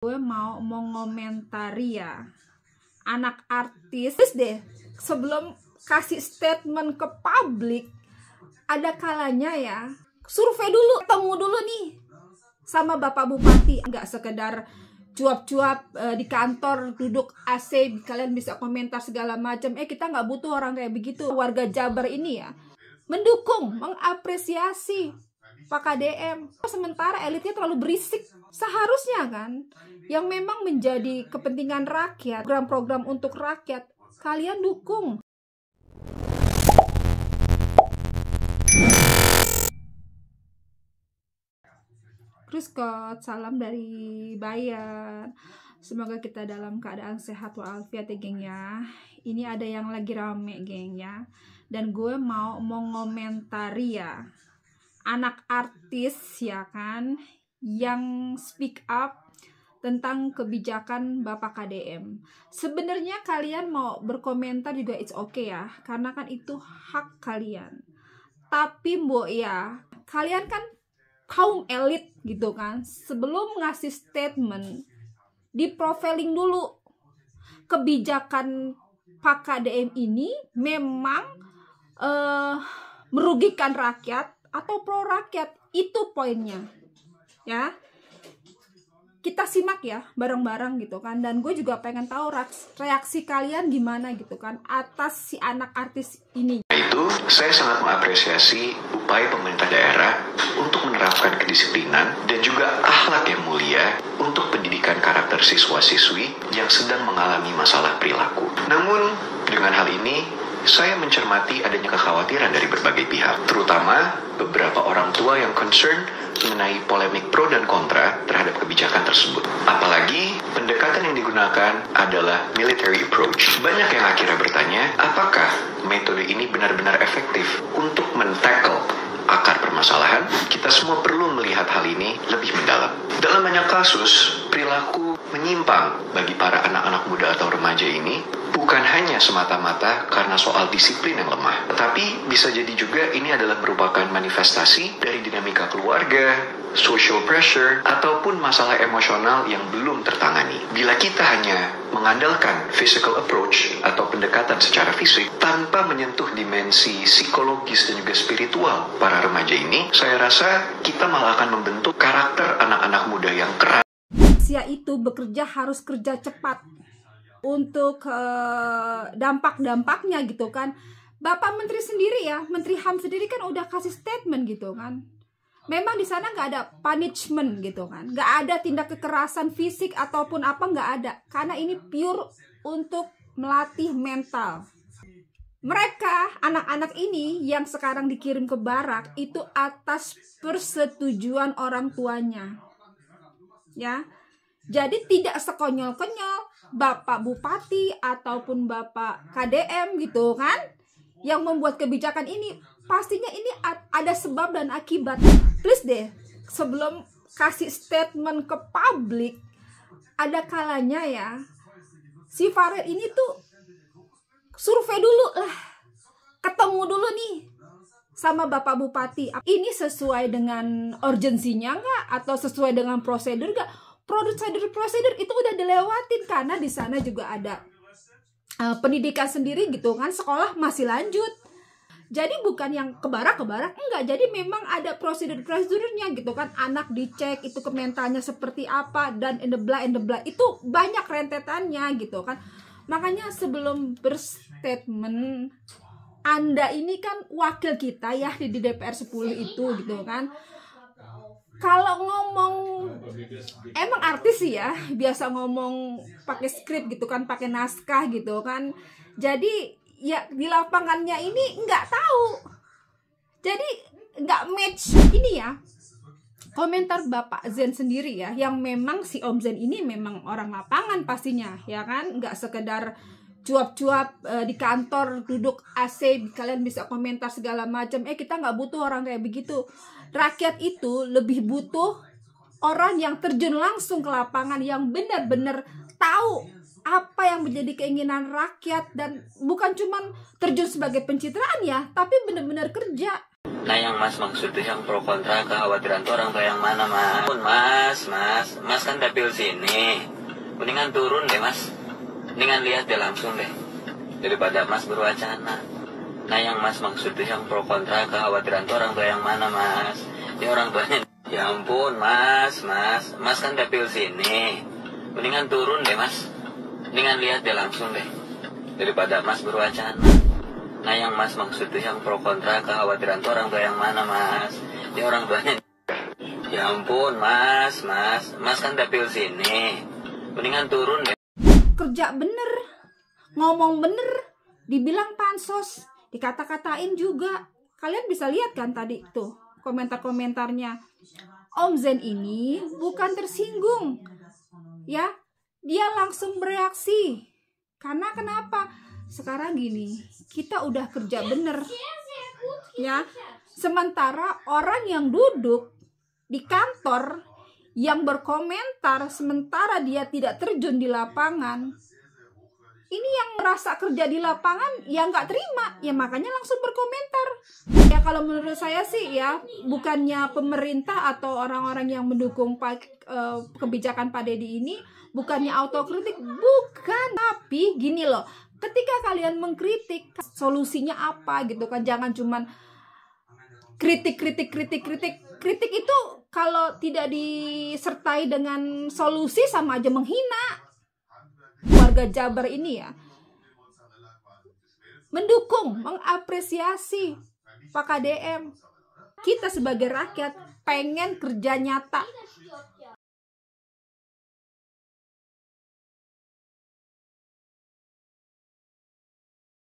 Gue mau mengomentari ya, anak artis deh sebelum kasih statement ke publik, ada kalanya ya survei dulu, ketemu dulu nih sama Bapak Bupati, nggak sekedar cuap-cuap di kantor duduk AC, kalian bisa komentar segala macam. Kita nggak butuh orang kayak begitu. Warga Jabar ini ya mendukung, mengapresiasi Pak KDM. Sementara elitnya terlalu berisik. Seharusnya kan yang memang menjadi kepentingan rakyat, program-program untuk rakyat, kalian dukung. Scott, salam dari Bayan. Semoga kita dalam keadaan sehat walafiat ya geng ya. Ini ada yang lagi rame geng ya. Dan gue mau mengomentari ya, anak artis ya kan yang speak up tentang kebijakan Bapak KDM. Sebenarnya kalian mau berkomentar juga it's okay ya, karena kan itu hak kalian. Tapi mbok ya, kalian kan kaum elit gitu kan, sebelum ngasih statement di profiling dulu kebijakan Pak KDM ini memang merugikan rakyat atau pro rakyat. Itu poinnya ya, kita simak ya bareng-bareng gitu kan. Dan gue juga pengen tahu reaksi kalian gimana gitu kan atas si anak artis ini. Itu saya sangat mengapresiasi upaya pemerintah daerah untuk menerapkan kedisiplinan dan juga akhlak yang mulia untuk pendidikan karakter siswa-siswi yang sedang mengalami masalah perilaku. Namun dengan hal ini saya mencermati adanya kekhawatiran dari berbagai pihak, terutama beberapa orang tua yang concern mengenai polemik pro dan kontra terhadap kebijakan tersebut. Apalagi pendekatan yang digunakan adalah military approach. Banyak yang akhirnya bertanya, apakah metode ini benar-benar efektif untuk men-tackle akar permasalahan? Kita semua perlu melihat hal ini lebih mendalam. Dalam banyak kasus, perilaku menyimpang bagi para anak-anak muda atau remaja ini bukan hanya semata-mata karena soal disiplin yang lemah, tetapi bisa jadi juga ini adalah merupakan manifestasi dari dinamika keluarga, social pressure, ataupun masalah emosional yang belum tertangani. Bila kita hanya mengandalkan physical approach atau pendekatan secara fisik tanpa menyentuh dimensi psikologis dan juga spiritual para remaja ini, saya rasa kita malah akan membentuk karakter anak-anak muda yang keras. Usia itu bekerja harus kerja cepat untuk dampak-dampaknya gitu kan. Bapak Menteri sendiri ya, Menteri HAM sendiri kan udah kasih statement gitu kan. Memang di sana nggak ada punishment gitu kan, nggak ada tindak kekerasan fisik ataupun apa, nggak ada, karena ini pure untuk melatih mental. Mereka anak-anak ini yang sekarang dikirim ke barak itu atas persetujuan orang tuanya ya. Jadi tidak sekonyol-konyol Bapak Bupati ataupun Bapak KDM gitu kan yang membuat kebijakan ini. Pastinya ini ada sebab dan akibat. Please deh, sebelum kasih statement ke publik, ada kalanya ya si Farel ini tuh survei dulu lah, ketemu dulu nih sama Bapak Bupati. Ini sesuai dengan urgensinya nggak, atau sesuai dengan prosedur nggak? Prosedur itu udah dilewatin, karena di sana juga ada pendidikan sendiri gitu kan, sekolah masih lanjut. Jadi bukan yang kebarak-kebarak, enggak. Jadi memang ada prosedurnya gitu kan. Anak dicek itu ke mentalnya seperti apa, dan in the blah itu banyak rentetannya gitu kan. Makanya sebelum berstatement, Anda ini kan wakil kita ya di DPR 10 itu gitu kan. Kalau ngomong, emang artis sih ya biasa ngomong pakai skrip gitu kan, pakai naskah gitu kan. Jadi ya di lapangannya ini nggak tahu, jadi nggak match. Ini ya komentar Bapak Zen sendiri ya, yang memang si Om Zen ini memang orang lapangan pastinya ya kan, nggak sekedar cuap-cuap di kantor duduk AC, kalian bisa komentar segala macam. Kita nggak butuh orang kayak begitu. Rakyat itu lebih butuh orang yang terjun langsung ke lapangan, yang benar-benar tahu apa yang menjadi keinginan rakyat, dan bukan cuman terjun sebagai pencitraan ya, tapi benar-benar kerja. Nah yang mas maksud itu yang pro kontra kekhawatiran tuh orang tua yang mana mas? Mas kan dapil sini, mendingan turun deh mas, mendingan lihat deh langsung deh, daripada mas berwacana. Nah yang mas maksud itu yang pro kontra kekhawatiran tuh orang tua yang mana mas? Ini orang tuanya, ya ampun mas kan dapil sini, mendingan turun deh mas, mendingan lihat deh langsung deh, daripada mas berwacana. Nah yang mas maksud itu yang pro kontra kekhawatiran tuh orang tua yang mana mas? Ini orang tuanya, ya ampun mas kan dapil sini, mendingan turun deh. Kerja bener, ngomong bener, dibilang pansos, dikata-katain juga. Kalian bisa lihat kan tadi tuh komentar-komentarnya. Om Zen ini bukan tersinggung, ya, dia langsung bereaksi. Karena kenapa? Sekarang gini, kita udah kerja bener, ya. Sementara orang yang duduk di kantor yang berkomentar sementara dia tidak terjun di lapangan, ini yang merasa kerja di lapangan ya nggak terima, ya makanya langsung berkomentar. Ya kalau menurut saya sih ya, bukannya pemerintah atau orang-orang yang mendukung kebijakan Pak Deddy ini bukannya autokritik, bukan, tapi gini loh, ketika kalian mengkritik, solusinya apa gitu kan, jangan cuman kritik itu kalau tidak disertai dengan solusi sama aja menghina. Warga Jabar ini ya mendukung, mengapresiasi Pak KDM. Kita sebagai rakyat pengen kerja nyata,